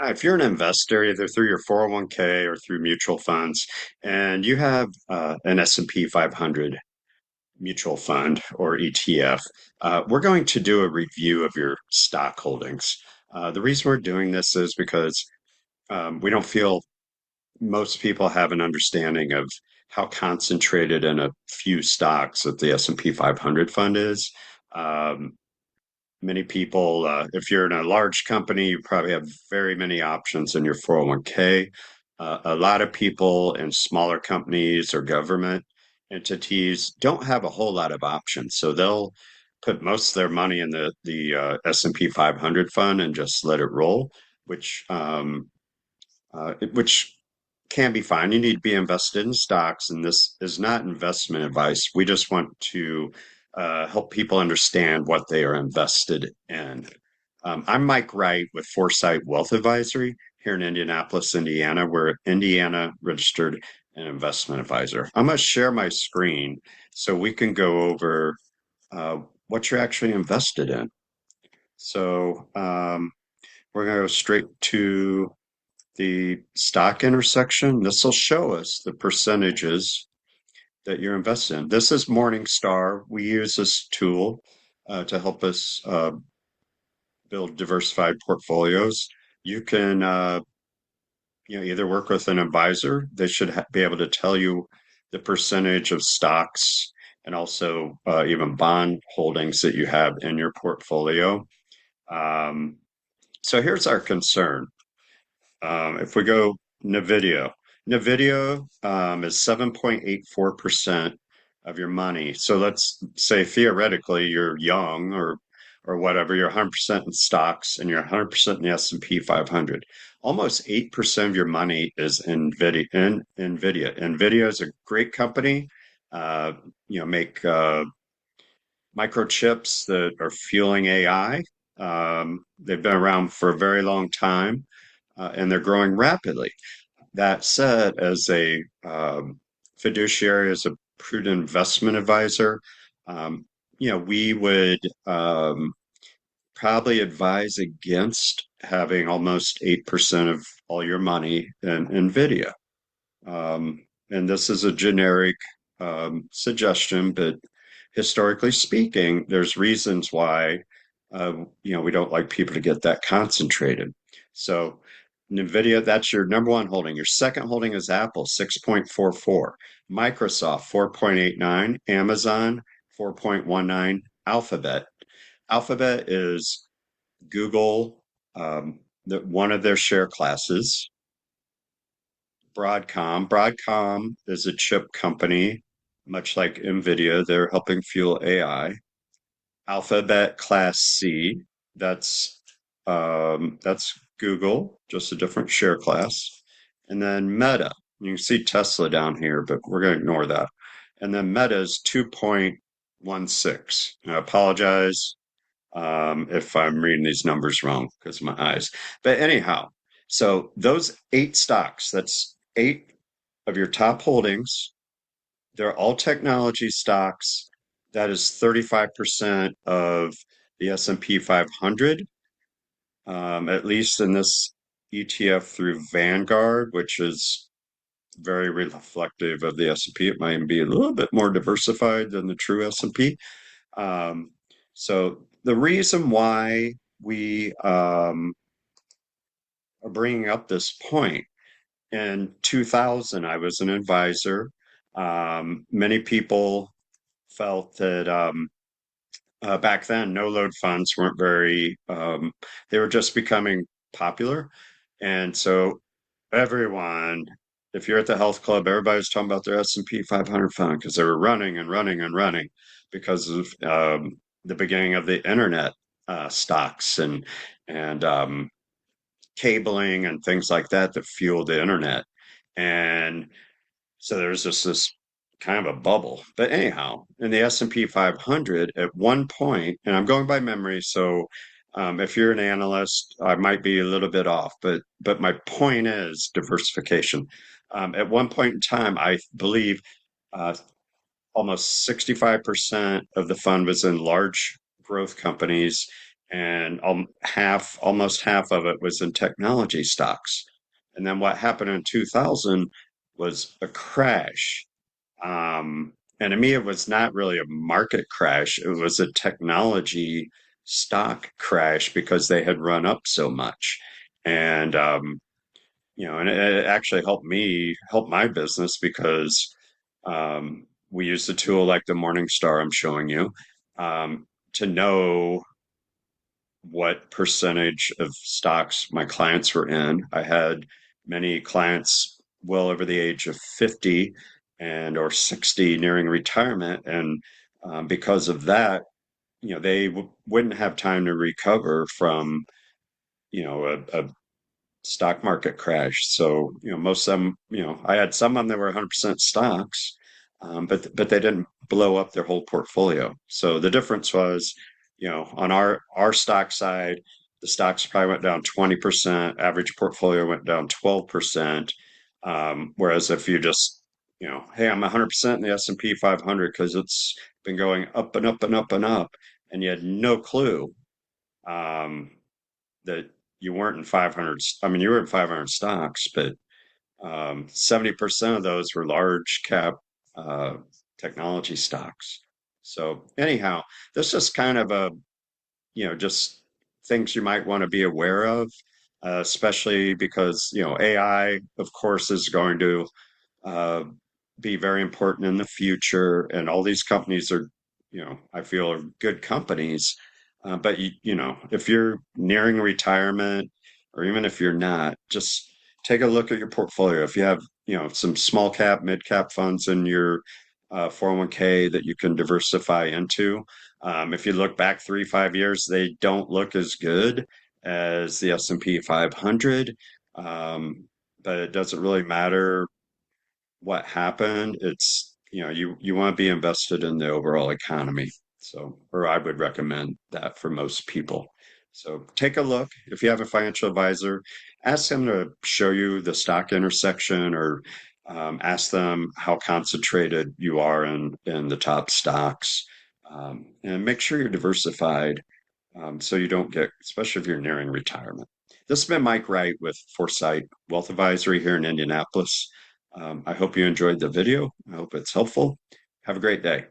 If you're an investor, either through your 401k or through mutual funds, and you have an S&P 500 mutual fund or ETF, we're going to do a review of your stock holdings. The reason we're doing this is because we don't feel most people have an understanding of how concentrated in a few stocks that the S&P 500 fund is. Um, Many people, if you're in a large company, you probably have very many options in your 401k. A lot of people in smaller companies or government entities don't have a whole lot of options. So they'll put most of their money in the S&P 500 fund and just let it roll, which can be fine. You need to be invested in stocks, and this is not investment advice. We just want to help people understand what they are invested in. I'm Mike Wright with Foresight Wealth Advisory here in Indianapolis, Indiana. We're Indiana registered and investment advisor. I'm going to share my screen so we can go over what you're actually invested in. So we're going to go straight to the stock intersection. This will show us the percentages that you're invested in. This is Morningstar. We use this tool to help us build diversified portfolios. You can either work with an advisor. They should be able to tell you the percentage of stocks and also even bond holdings that you have in your portfolio. Um, so here's our concern. If we go NVIDIA, NVIDIA is 7.84% of your money. So let's say theoretically you're young or whatever, you're 100% in stocks and you're 100% in the S&P 500. Almost 8% of your money is in NVIDIA. NVIDIA is a great company. Uh, make microchips that are fueling AI. They've been around for a very long time and they're growing rapidly. That said, as a fiduciary, as a prudent investment advisor, we would probably advise against having almost 8% of all your money in NVIDIA. And this is a generic suggestion, but historically speaking, there's reasons why we don't like people to get that concentrated. So NVIDIA, that's your number one holding. Your second holding is Apple, 6.44, Microsoft, 4.89, Amazon, 4.19, Alphabet. Alphabet is Google, one of their share classes. Broadcom is a chip company, much like NVIDIA. They're helping fuel AI. Alphabet Class C, that's Google, just a different share class. And then Meta. You can see Tesla down here, but we're going to ignore that. And then Meta is 2.16. I apologize if I'm reading these numbers wrong because of my eyes. But anyhow, so those eight stocks, that's eight of your top holdings. They're all technology stocks. That is 35% of the S&P 500, at least in this ETF through Vanguard, which is very reflective of the S&P. It might be a little bit more diversified than the true S&P. So the reason why we are bringing up this point, in 2000, I was an advisor. Many people felt that back then, no load funds weren't they were just becoming popular. And so everyone, if you're at the health club, everybody's talking about their S&P 500 fund because they were running and running and running because of the beginning of the internet stocks and cabling and things like that that fueled the internet. And so there's just this kind of a bubble. But anyhow, in the S&P 500 at one point, and I'm going by memory, so if you're an analyst, I might be a little bit off, but my point is diversification. At one point in time, I believe uh, almost 65% of the fund was in large growth companies, and almost half of it was in technology stocks. And then what happened in 2000 was a crash. And to me, it was not really a market crash. It was a technology stock crash because they had run up so much. And, and it actually help my business because we use a tool like the Morningstar I'm showing you to know what percentage of stocks my clients were in. I had many clients well over the age of 50 and or 60 nearing retirement. And because of that, they wouldn't have time to recover from, a stock market crash. So, most of them, I had some of them that were 100% stocks, but they didn't blow up their whole portfolio. So the difference was, on our stock side, the stocks probably went down 20%, average portfolio went down 12%. Whereas if you just, hey, I'm 100% in the S&P 500 because it's been going up and up and up and up, and you had no clue um, that you weren't in 500. I mean, you were in 500 stocks, but 70% of those were large cap uh, technology stocks. So anyhow, this is kind of just things you might want to be aware of, especially because, AI, of course, is going to uh, be very important in the future. And all these companies are, I feel are good companies. But if you're nearing retirement, or even if you're not, just take a look at your portfolio. If you have, some small cap, mid cap funds in your 401k that you can diversify into. If you look back 3, 5 years, they don't look as good as the S&P 500. But it doesn't really matter what happened. It's, you want to be invested in the overall economy. So, or I would recommend that for most people. So take a look. If you have a financial advisor, ask them to show you the stock intersection, or ask them how concentrated you are in the top stocks. And make sure you're diversified, so you don't get, especially if you're nearing retirement. This has been Mike Wright with Foresight Wealth Advisory here in Indianapolis. I hope you enjoyed the video. I hope it's helpful. Have a great day.